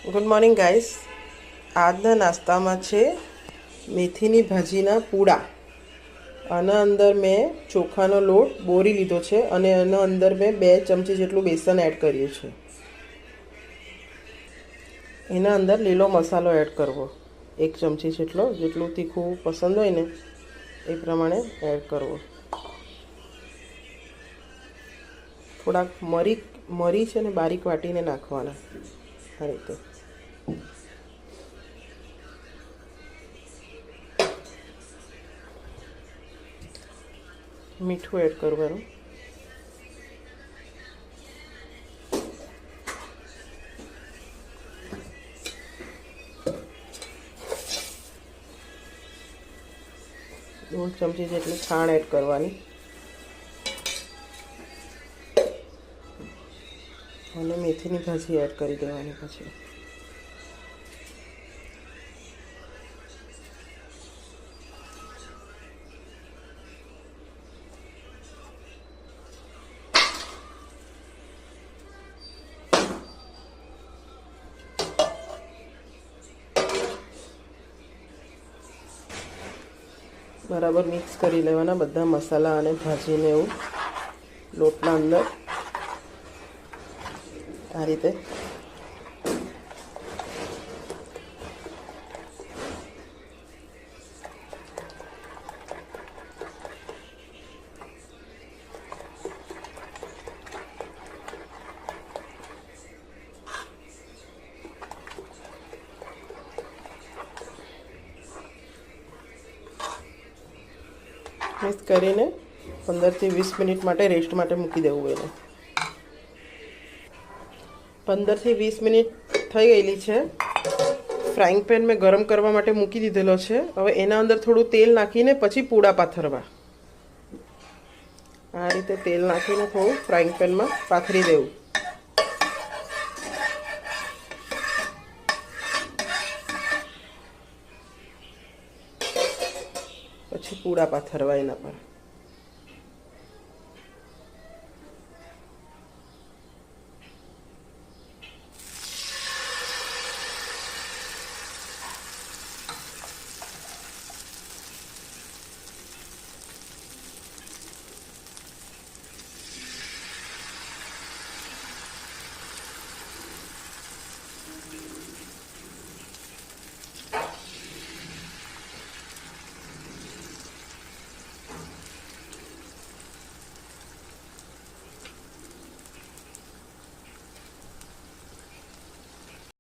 Good morning guys. આજના નાસ્તામાં છે મેથીની ભાજીના પૂડા. આના અંદર મેં ચોખાનો લોટ બોરી લીધો છે અને એના અંદર મેં 2 ચમચી જેટલું બેસન એડ કર્યું છે. એના અંદર લીલો મસાલો એડ કરવો, 1 ચમચી જેટલું તીખું પસંદ હોય ને એ પ્રમાણે એડ કરવો. થોડાક મરી છે ને બારીક વાટીને નાખવાના આ રીતે. મીઠું એડ કરવાનું. દોઢ ચમચી જેટલી ખાંડ એડ કરવાની અને મેથીની ભાજી એડ કરી દેવાની. પછી બરાબર મિક્સ કરી લેવાના બધા મસાલા અને ભાજીને એવું લોટના અંદર આ રીતે. મિક્સ કરીને 15 થી 20 મિનિટ માટે રેસ્ટ માટે મૂકી દેવું. એને 15 થી 20 મિનિટ થઈ ગયેલી છે. ફ્રાઈંગ પેન મેં ગરમ કરવા માટે મૂકી દીધેલો છે. હવે એના અંદર થોડું તેલ નાખીને પછી પૂડા પાથરવા. આ રીતે તેલ નાખીને થોડું ફ્રાઈંગ પેનમાં પાથરી દેવું. પછી પૂડા પાથરવા એના પર.